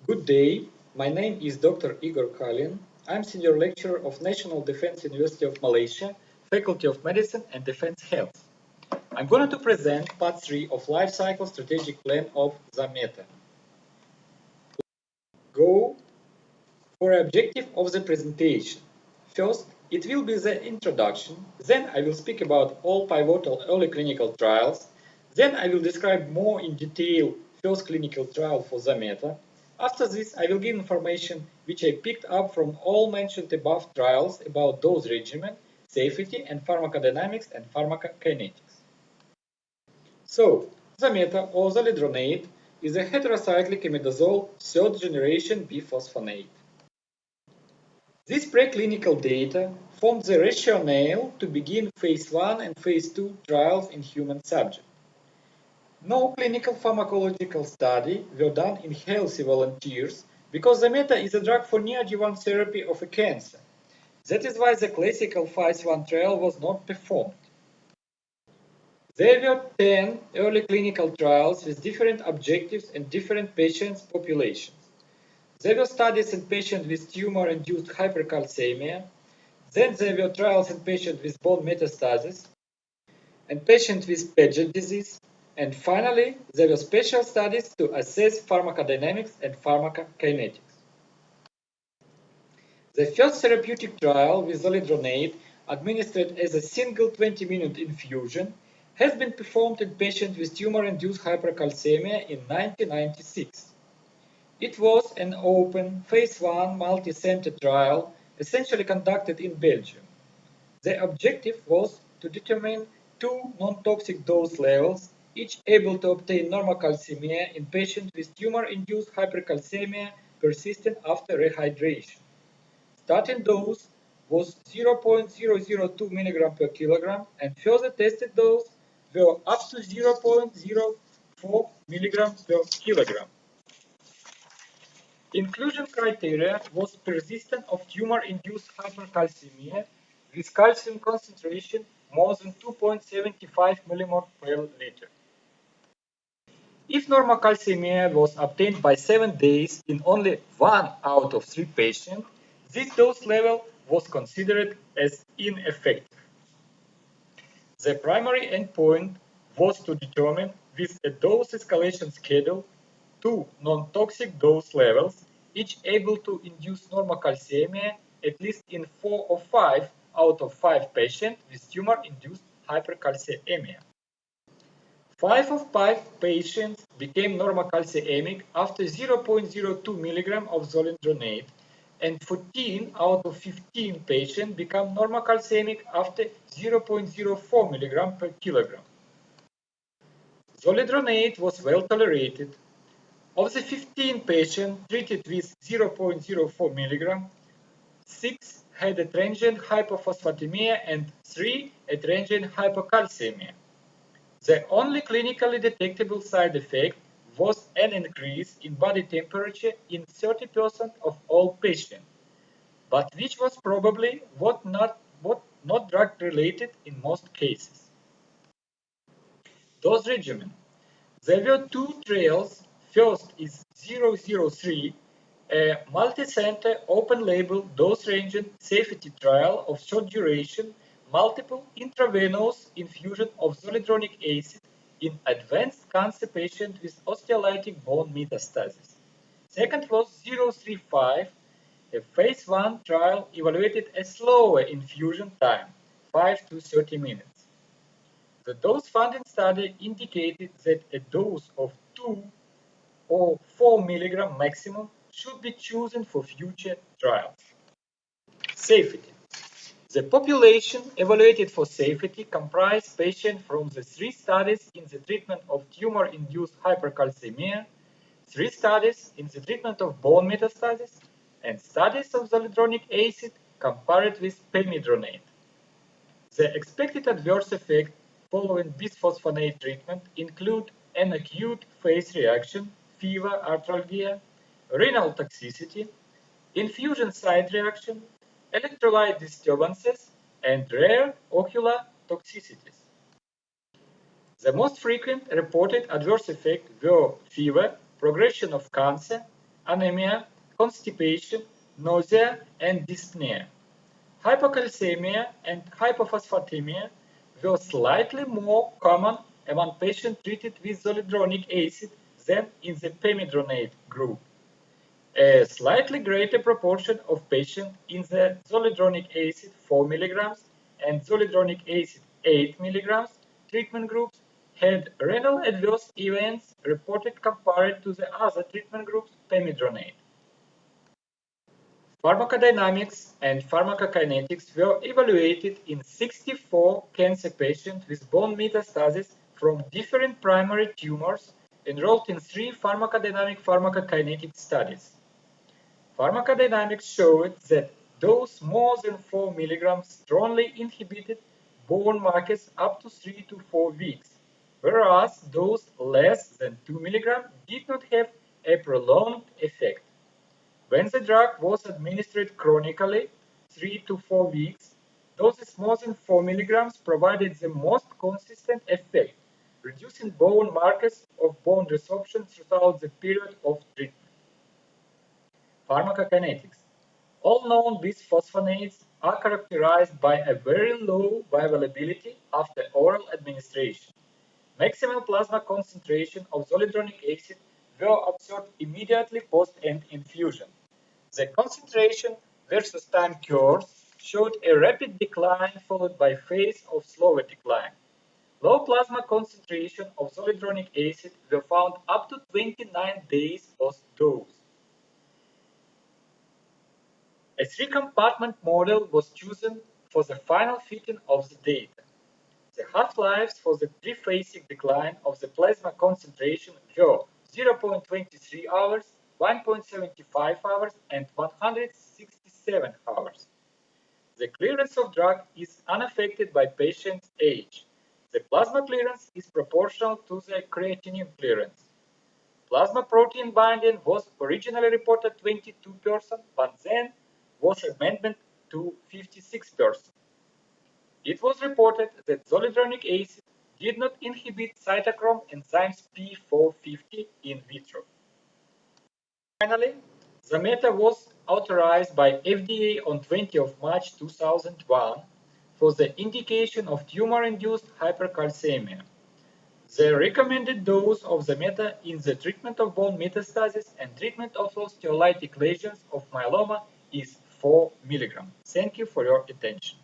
Good day, my name is Dr. Igor Kalin. I'm Senior Lecturer of National Defense University of Malaysia, Faculty of Medicine and Defense Health. I'm going to present part 3 of Life Cycle Strategic Plan of Zometa. Go for objective of the presentation. First, it will be the introduction, then I will speak about all pivotal early clinical trials, then I will describe more in detail first clinical trial for Zometa. After this, I will give information which I picked up from all mentioned above trials about dose regimen, safety and pharmacodynamics and pharmacokinetics. So, Zometa or zoledronate is a heterocyclic imidazole third generation biphosphonate. This preclinical data formed the rationale to begin phase 1 and phase 2 trials in human subjects. No clinical pharmacological study were done in healthy volunteers because Zometa is a drug for neoadjuvant therapy of a cancer. That is why the classical phase 1 trial was not performed. There were 10 early clinical trials with different objectives and different patient populations. There were studies in patients with tumor-induced hypercalcemia, then there were trials in patients with bone metastasis, and patients with Paget disease, and finally, there were special studies to assess pharmacodynamics and pharmacokinetics. The first therapeutic trial with zoledronate, administered as a single 20-minute infusion, has been performed in patients with tumor-induced hypercalcemia in 1996. It was an open, phase 1 multi-center trial essentially conducted in Belgium. The objective was to determine two non-toxic dose levels, each able to obtain normal calcemia in patients with tumor-induced hypercalcemia persistent after rehydration. Starting dose was 0.002 mg per kilogram, and further tested dose were up to 0.04 mg per kilogram. Inclusion criteria was persistence of tumor-induced hypercalcemia with calcium concentration more than 2.75 mmol per liter. If normal calcemia was obtained by 7 days in only 1 out of 3 patients, this dose level was considered as ineffective. The primary endpoint was to determine, with a dose escalation schedule, two non-toxic dose levels, each able to induce normal calcemia at least in 4 or 5 out of 5 patients with tumor-induced hypercalcemia. 5 of 5 patients became normocalcemic after 0.02 mg of zoledronate, and 14 out of 15 patients became normocalcemic after 0.04 mg per kilogram. Zoledronate was well tolerated. Of the 15 patients treated with 0.04 mg, 6 had a transient hypophosphatemia and 3 a transient hypocalcemia. The only clinically detectable side effect was an increase in body temperature in 30% of all patients, but which was probably not drug-related in most cases. Dose regimen. There were 2 trials. First is 003, a multi-center open-label dose-ranging safety trial of short duration multiple intravenous infusion of zoledronic acid in advanced cancer patients with osteolytic bone metastasis. Second was 035, a phase 1 trial evaluated a slower infusion time, 5 to 30 minutes. The dose-finding study indicated that a dose of 2 or 4 mg maximum should be chosen for future trials. Safety. The population evaluated for safety comprised patients from the 3 studies in the treatment of tumor-induced hypercalcemia, 3 studies in the treatment of bone metastasis, and studies of zoledronic acid compared with pemidronate. The expected adverse effect following bisphosphonate treatment include an acute face reaction, fever, arthralgia, renal toxicity, infusion site reaction, electrolyte disturbances, and rare ocular toxicities. The most frequent reported adverse effects were fever, progression of cancer, anemia, constipation, nausea, and dyspnea. Hypocalcemia and hypophosphatemia were slightly more common among patients treated with zoledronic acid than in the pemidronate group. A slightly greater proportion of patients in the zoledronic acid 4 mg and zoledronic acid 8 mg treatment groups had renal adverse events reported compared to the other treatment groups pemidronate. Pharmacodynamics and pharmacokinetics were evaluated in 64 cancer patients with bone metastases from different primary tumors enrolled in 3 pharmacodynamic pharmacokinetic studies. Pharmacodynamics showed that dose more than 4 mg strongly inhibited bone markers up to 3 to 4 weeks, whereas dose less than 2 mg did not have a prolonged effect. When the drug was administered chronically, 3 to 4 weeks, doses more than 4 mg provided the most consistent effect, reducing bone markers of bone resorption throughout the period of treatment. Pharmacokinetics. All known bisphosphonates are characterized by a very low bioavailability after oral administration. Maximum plasma concentration of zoledronic acid were observed immediately post-end infusion. The concentration versus time curves showed a rapid decline followed by phase of slower decline. Low plasma concentration of zoledronic acid were found up to 29 days post-dose. A 3-compartment model was chosen for the final fitting of the data. The half-lives for the triphasic decline of the plasma concentration were 0.23 hours, 1.75 hours, and 167 hours. The clearance of drug is unaffected by patient's age. The plasma clearance is proportional to the creatinine clearance. Plasma protein binding was originally reported 22%, but then was amended to 56%. It was reported that zoledronic acid did not inhibit cytochrome enzymes P450 in vitro. Finally, Zometa was authorized by FDA on 20 March 2001 for the indication of tumor-induced hypercalcemia. The recommended dose of Zometa in the treatment of bone metastasis and treatment of osteolytic lesions of myeloma is 4 mg. Thank you for your attention.